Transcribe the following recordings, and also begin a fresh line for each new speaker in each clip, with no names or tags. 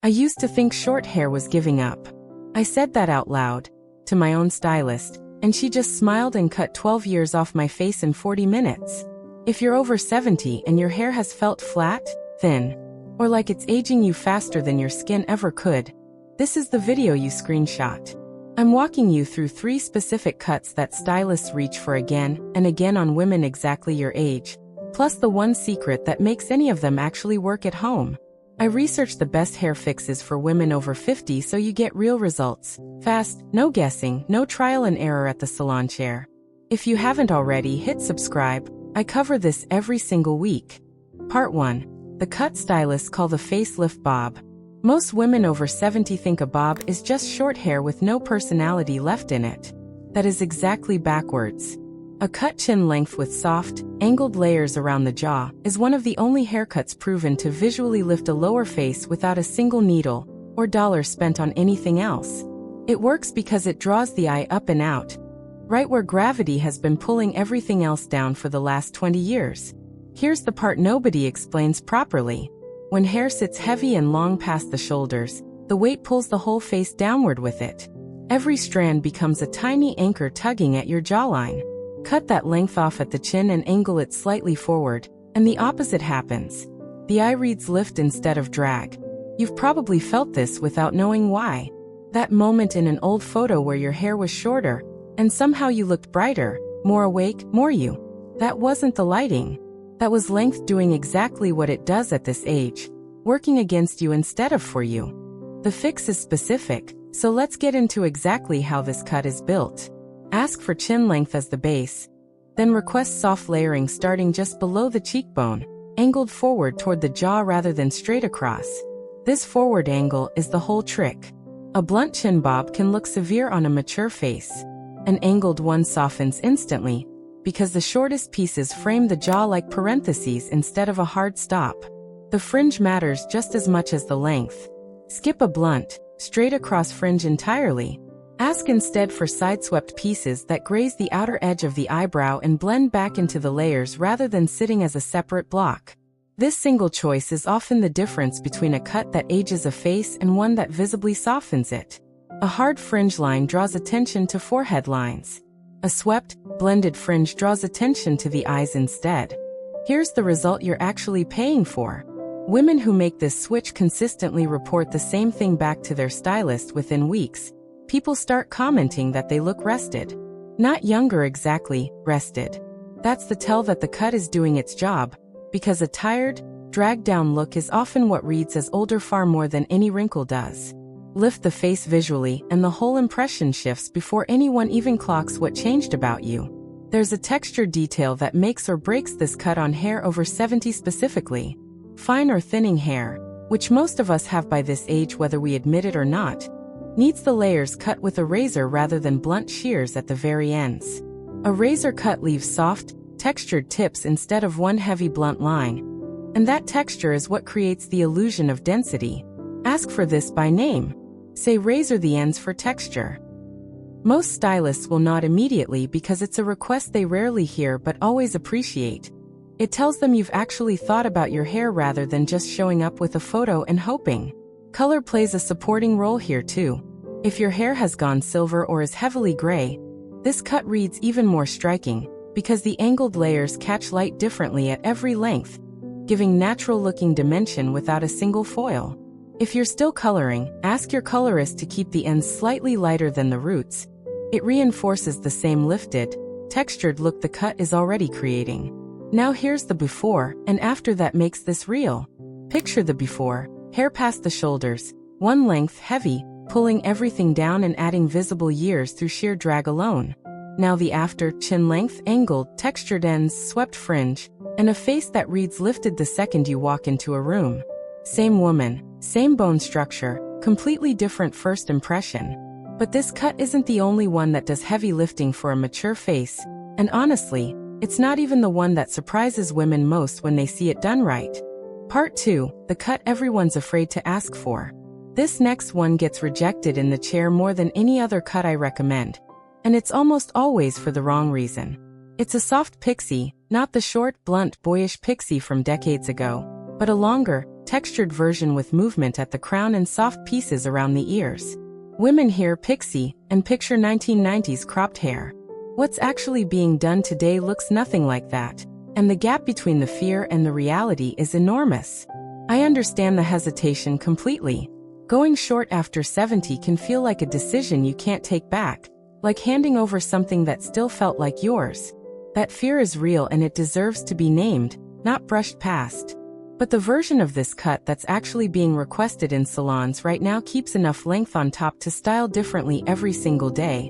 I used to think short hair was giving up. I said that out loud, to my own stylist, and she just smiled and cut 12 years off my face in 40 minutes. If you're over 70 and your hair has felt flat, thin, or like it's aging you faster than your skin ever could, this is the video you screenshot. I'm walking you through 3 specific cuts that stylists reach for again and again on women exactly your age, plus the one secret that makes any of them actually work at home. I researched the best hair fixes for women over 50 so you get real results, fast, no guessing, no trial and error at the salon chair. If you haven't already, hit subscribe. I cover this every single week. Part 1. The cut stylists call the facelift bob. Most women over 70 think a bob is just short hair with no personality left in it. That is exactly backwards. A cut chin length with soft, angled layers around the jaw is one of the only haircuts proven to visually lift a lower face without a single needle or dollar spent on anything else. It works because it draws the eye up and out, right where gravity has been pulling everything else down for the last 20 years. Here's the part nobody explains properly. When hair sits heavy and long past the shoulders, the weight pulls the whole face downward with it. Every strand becomes a tiny anchor tugging at your jawline. Cut that length off at the chin and angle it slightly forward, and the opposite happens. The eye reads lift instead of drag. You've probably felt this without knowing why. That moment in an old photo where your hair was shorter, and somehow you looked brighter, more awake, more you. That wasn't the lighting. That was length doing exactly what it does at this age, working against you instead of for you. The fix is specific, so let's get into exactly how this cut is built. Ask for chin length as the base, then request soft layering starting just below the cheekbone, angled forward toward the jaw rather than straight across. This forward angle is the whole trick. A blunt chin bob can look severe on a mature face. An angled one softens instantly, because the shortest pieces frame the jaw like parentheses instead of a hard stop. The fringe matters just as much as the length. Skip a blunt, straight across fringe entirely. Ask instead for side-swept pieces that graze the outer edge of the eyebrow and blend back into the layers rather than sitting as a separate block. This single choice is often the difference between a cut that ages a face and one that visibly softens it. A hard fringe line draws attention to forehead lines. A swept, blended fringe draws attention to the eyes instead. Here's the result you're actually paying for. Women who make this switch consistently report the same thing back to their stylist within weeks. People start commenting that they look rested. Not younger exactly, rested. That's the tell that the cut is doing its job, because a tired, dragged-down look is often what reads as older far more than any wrinkle does. Lift the face visually and the whole impression shifts before anyone even clocks what changed about you. There's a texture detail that makes or breaks this cut on hair over 70 specifically. Fine or thinning hair, which most of us have by this age whether we admit it or not, needs the layers cut with a razor rather than blunt shears at the very ends. A razor cut leaves soft, textured tips instead of one heavy blunt line. And that texture is what creates the illusion of density. Ask for this by name. Say razor the ends for texture. Most stylists will nod immediately because it's a request they rarely hear but always appreciate. It tells them you've actually thought about your hair rather than just showing up with a photo and hoping. Color plays a supporting role here too. If your hair has gone silver or is heavily gray, this cut reads even more striking, because the angled layers catch light differently at every length, giving natural-looking dimension without a single foil. If you're still coloring, ask your colorist to keep the ends slightly lighter than the roots. It reinforces the same lifted, textured look the cut is already creating. Now here's the before and after that makes this real. Picture the before, hair past the shoulders, one length heavy, pulling everything down and adding visible years through sheer drag alone. Now the after, chin length, angled, textured ends, swept fringe, and a face that reads lifted the second you walk into a room. Same woman, same bone structure, completely different first impression. But this cut isn't the only one that does heavy lifting for a mature face, and honestly, it's not even the one that surprises women most when they see it done right. Part 2, the cut everyone's afraid to ask for. This next one gets rejected in the chair more than any other cut I recommend. And it's almost always for the wrong reason. It's a soft pixie, not the short, blunt, boyish pixie from decades ago, but a longer, textured version with movement at the crown and soft pieces around the ears. Women hear Pixie and picture 1990s cropped hair. What's actually being done today looks nothing like that, and the gap between the fear and the reality is enormous. I understand the hesitation completely. Going short after 70 can feel like a decision you can't take back, like handing over something that still felt like yours. That fear is real and it deserves to be named, not brushed past. But the version of this cut that's actually being requested in salons right now keeps enough length on top to style differently every single day,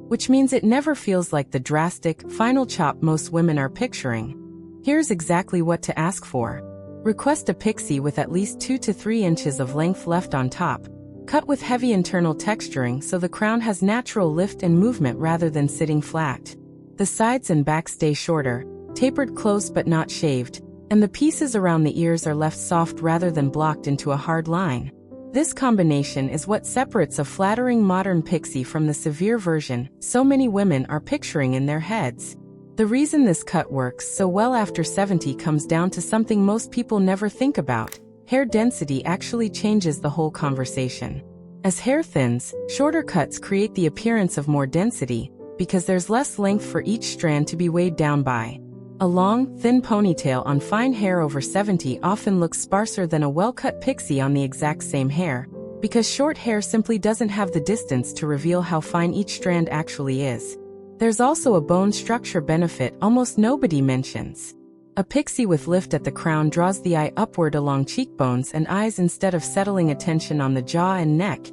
which means it never feels like the drastic, final chop most women are picturing. Here's exactly what to ask for. Request a pixie with at least 2 to 3 inches of length left on top. Cut with heavy internal texturing so the crown has natural lift and movement rather than sitting flat. The sides and back stay shorter, tapered close but not shaved, and the pieces around the ears are left soft rather than blocked into a hard line. This combination is what separates a flattering modern pixie from the severe version so many women are picturing in their heads. The reason this cut works so well after 70 comes down to something most people never think about. Hair density actually changes the whole conversation. As hair thins, shorter cuts create the appearance of more density, because there's less length for each strand to be weighed down by. A long, thin ponytail on fine hair over 70 often looks sparser than a well-cut pixie on the exact same hair, because short hair simply doesn't have the distance to reveal how fine each strand actually is. There's also a bone structure benefit almost nobody mentions. A pixie with lift at the crown draws the eye upward along cheekbones and eyes instead of settling attention on the jaw and neck,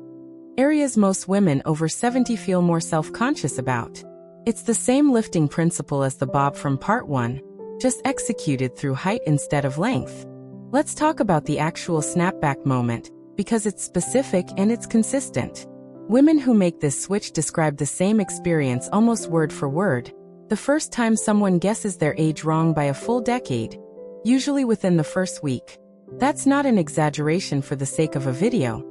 areas most women over 70 feel more self-conscious about. It's the same lifting principle as the bob from part 1, just executed through height instead of length. Let's talk about the actual snapback moment, because it's specific and it's consistent. Women who make this switch describe the same experience almost word for word. The first time someone guesses their age wrong by a full decade, usually within the first week. That's not an exaggeration for the sake of a video.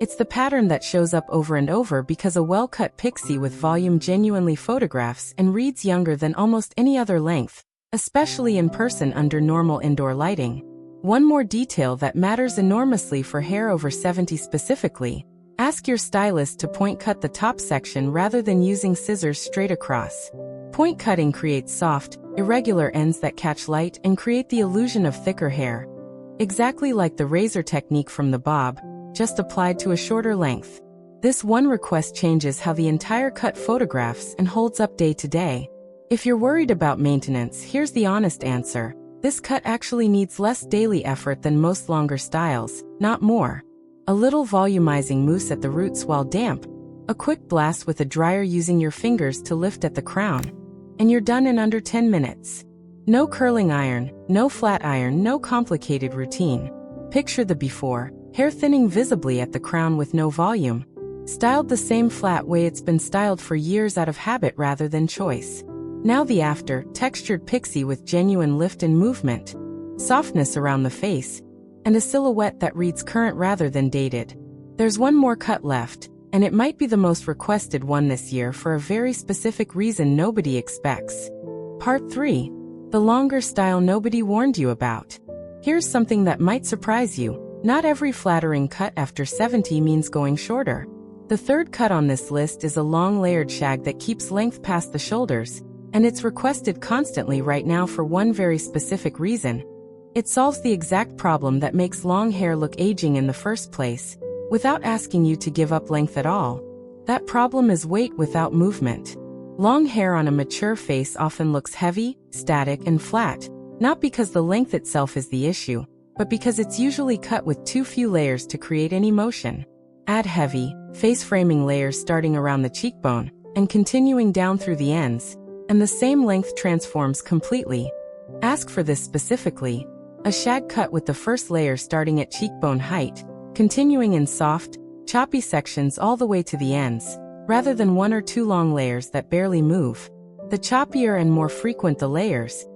It's the pattern that shows up over and over because a well-cut pixie with volume genuinely photographs and reads younger than almost any other length, especially in person under normal indoor lighting. One more detail that matters enormously for hair over 70 specifically: ask your stylist to point cut the top section rather than using scissors straight across. Point cutting creates soft, irregular ends that catch light and create the illusion of thicker hair. Exactly like the razor technique from the bob, just applied to a shorter length. This one request changes how the entire cut photographs and holds up day to day. If you're worried about maintenance, here's the honest answer. This cut actually needs less daily effort than most longer styles, not more. A little volumizing mousse at the roots while damp, a quick blast with a dryer using your fingers to lift at the crown, and you're done in under 10 minutes. No curling iron, no flat iron, no complicated routine. Picture the before, hair thinning visibly at the crown with no volume. Styled the same flat way it's been styled for years out of habit rather than choice. Now the after, textured pixie with genuine lift and movement, softness around the face, and a silhouette that reads current rather than dated. There's one more cut left, and it might be the most requested one this year for a very specific reason nobody expects. Part 3. The longer style nobody warned you about. Here's something that might surprise you. Not every flattering cut after 70 means going shorter. The third cut on this list is a long layered shag that keeps length past the shoulders, and it's requested constantly right now for one very specific reason. It solves the exact problem that makes long hair look aging in the first place, without asking you to give up length at all. That problem is weight without movement. Long hair on a mature face often looks heavy, static, and flat, not because the length itself is the issue, but because it's usually cut with too few layers to create any motion. Add heavy, face-framing layers starting around the cheekbone and continuing down through the ends, and the same length transforms completely. Ask for this specifically: a shag cut with the first layer starting at cheekbone height, continuing in soft, choppy sections all the way to the ends, rather than one or two long layers that barely move. The choppier and more frequent the layers,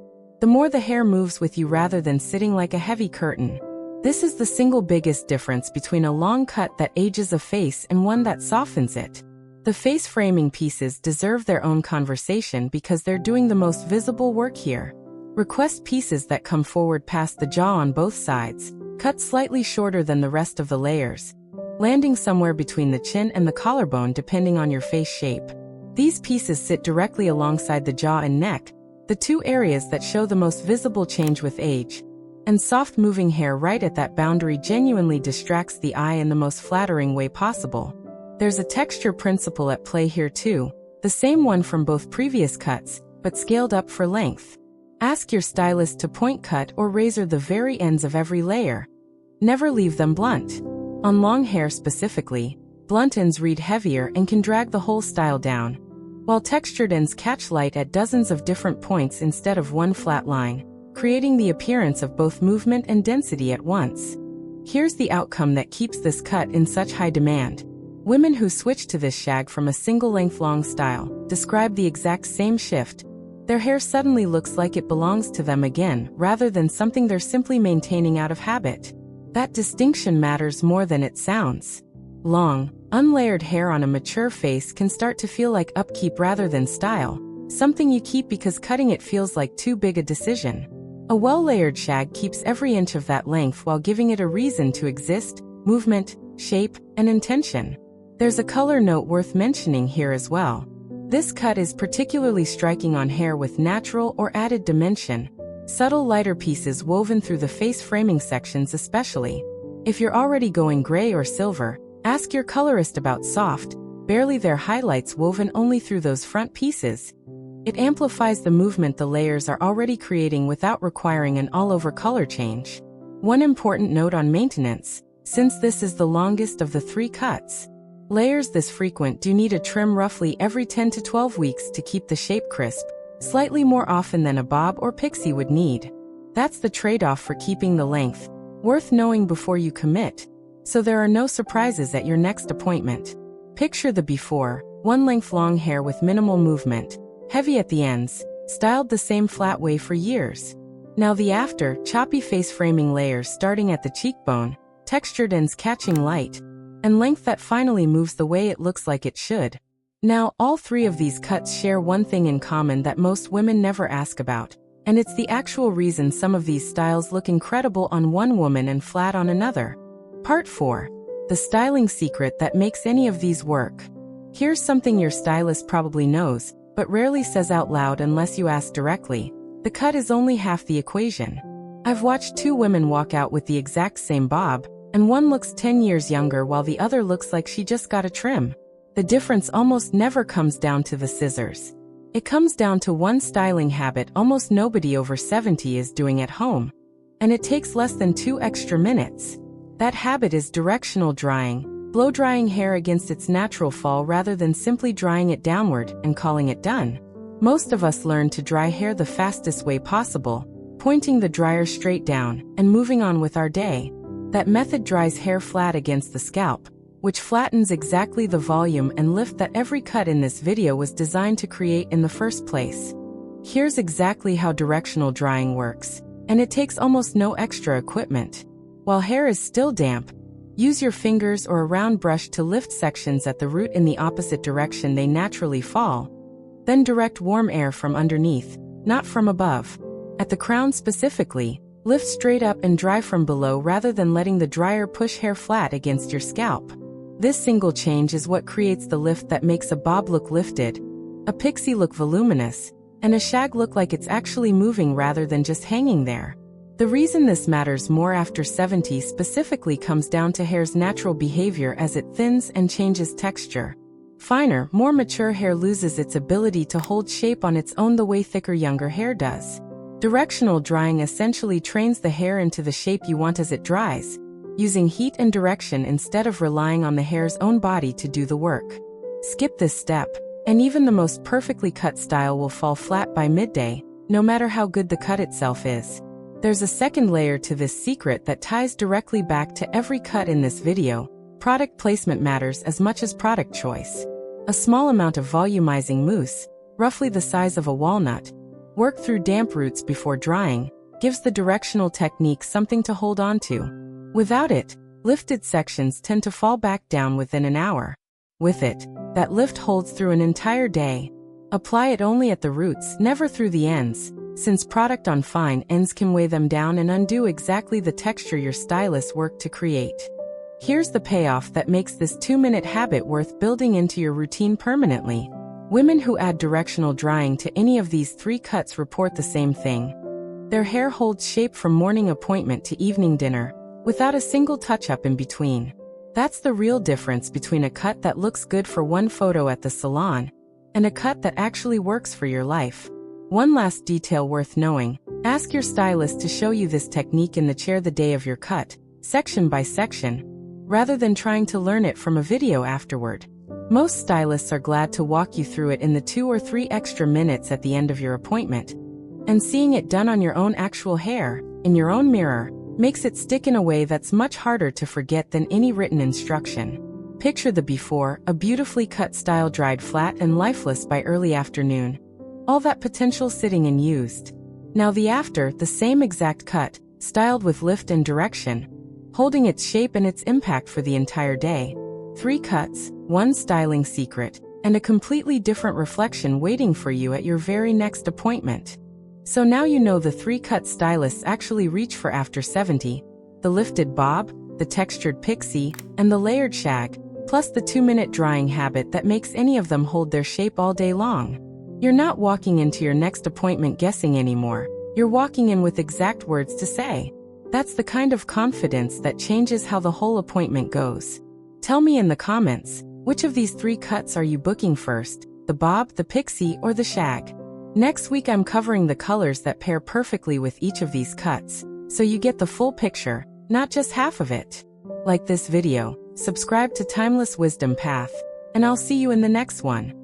the more the hair moves with you rather than sitting like a heavy curtain. This is the single biggest difference between a long cut that ages a face and one that softens it. The face framing pieces deserve their own conversation because they're doing the most visible work here. Request pieces that come forward past the jaw on both sides, Cut slightly shorter than the rest of the layers, landing somewhere between the chin and the collarbone depending on your face shape. These pieces sit directly alongside the jaw and neck, the two areas that show the most visible change with age. And soft moving hair right at that boundary genuinely distracts the eye in the most flattering way possible. There's a texture principle at play here too, the same one from both previous cuts, but scaled up for length. Ask your stylist to point cut or razor the very ends of every layer. Never leave them blunt. On long hair specifically, blunt ends read heavier and can drag the whole style down, while textured ends catch light at dozens of different points instead of one flat line, creating the appearance of both movement and density at once. Here's the outcome that keeps this cut in such high demand. Women who switch to this shag from a single length long style describe the exact same shift. Their hair suddenly looks like it belongs to them again, rather than something they're simply maintaining out of habit. That distinction matters more than it sounds. Long, unlayered hair on a mature face can start to feel like upkeep rather than style, something you keep because cutting it feels like too big a decision. A well-layered shag keeps every inch of that length while giving it a reason to exist, movement, shape, and intention. There's a color note worth mentioning here as well. This cut is particularly striking on hair with natural or added dimension, subtle lighter pieces woven through the face framing sections especially. If you're already going gray or silver, ask your colorist about soft, barely there highlights woven only through those front pieces. It amplifies the movement the layers are already creating without requiring an all-over color change. One important note on maintenance, since this is the longest of the three cuts. Layers this frequent do need a trim roughly every 10 to 12 weeks to keep the shape crisp, slightly more often than a bob or pixie would need. That's the trade-off for keeping the length, worth knowing before you commit, so there are no surprises at your next appointment. Picture the before, one length long hair with minimal movement, heavy at the ends, styled the same flat way for years. Now the after, choppy face framing layers starting at the cheekbone, textured ends catching light, and length that finally moves the way it looks like it should. Now, all three of these cuts share one thing in common that most women never ask about, and it's the actual reason some of these styles look incredible on one woman and flat on another. Part 4. The styling secret that makes any of these work. Here's something your stylist probably knows, but rarely says out loud unless you ask directly. The cut is only half the equation. I've watched two women walk out with the exact same bob, and one looks 10 years younger while the other looks like she just got a trim. The difference almost never comes down to the scissors. It comes down to one styling habit almost nobody over 70 is doing at home. And it takes less than 2 extra minutes. That habit is directional drying, blow-drying hair against its natural fall rather than simply drying it downward and calling it done. Most of us learn to dry hair the fastest way possible, pointing the dryer straight down and moving on with our day. That method dries hair flat against the scalp, which flattens exactly the volume and lift that every cut in this video was designed to create in the first place. Here's exactly how directional drying works, and it takes almost no extra equipment. While hair is still damp, use your fingers or a round brush to lift sections at the root in the opposite direction they naturally fall. Then direct warm air from underneath, not from above. At the crown specifically, lift straight up and dry from below rather than letting the dryer push hair flat against your scalp. This single change is what creates the lift that makes a bob look lifted, a pixie look voluminous, and a shag look like it's actually moving rather than just hanging there. The reason this matters more after 70 specifically comes down to hair's natural behavior as it thins and changes texture. Finer, more mature hair loses its ability to hold shape on its own the way thicker younger hair does. Directional drying essentially trains the hair into the shape you want as it dries, using heat and direction instead of relying on the hair's own body to do the work. Skip this step, and even the most perfectly cut style will fall flat by midday, no matter how good the cut itself is. There's a second layer to this secret that ties directly back to every cut in this video. Product placement matters as much as product choice. A small amount of volumizing mousse, roughly the size of a walnut, worked through damp roots before drying, gives the directional technique something to hold on to. Without it, lifted sections tend to fall back down within an hour. With it, that lift holds through an entire day. Apply it only at the roots, never through the ends, since product on fine ends can weigh them down and undo exactly the texture your stylist worked to create. Here's the payoff that makes this 2-minute habit worth building into your routine permanently. Women who add directional drying to any of these 3 cuts report the same thing. Their hair holds shape from morning appointment to evening dinner, without a single touch-up in between. That's the real difference between a cut that looks good for one photo at the salon and a cut that actually works for your life. One last detail worth knowing: ask your stylist to show you this technique in the chair the day of your cut, section by section, rather than trying to learn it from a video afterward. Most stylists are glad to walk you through it in the 2 or 3 extra minutes at the end of your appointment. And seeing it done on your own actual hair, in your own mirror, makes it stick in a way that's much harder to forget than any written instruction. Picture the before, a beautifully cut style dried flat and lifeless by early afternoon. All that potential sitting and used. Now the after, the same exact cut, styled with lift and direction, holding its shape and its impact for the entire day. 3 cuts, 1 styling secret, and a completely different reflection waiting for you at your very next appointment. So now you know the 3 cut stylists actually reach for after 70, the lifted bob, the textured pixie, and the layered shag, plus the 2-minute drying habit that makes any of them hold their shape all day long. You're not walking into your next appointment guessing anymore. You're walking in with exact words to say. That's the kind of confidence that changes how the whole appointment goes. Tell me in the comments, which of these 3 cuts are you booking first? The bob, the pixie, or the shag? Next week I'm covering the colors that pair perfectly with each of these cuts, so you get the full picture, not just half of it. Like this video, subscribe to Timeless Wisdom Path, and I'll see you in the next one.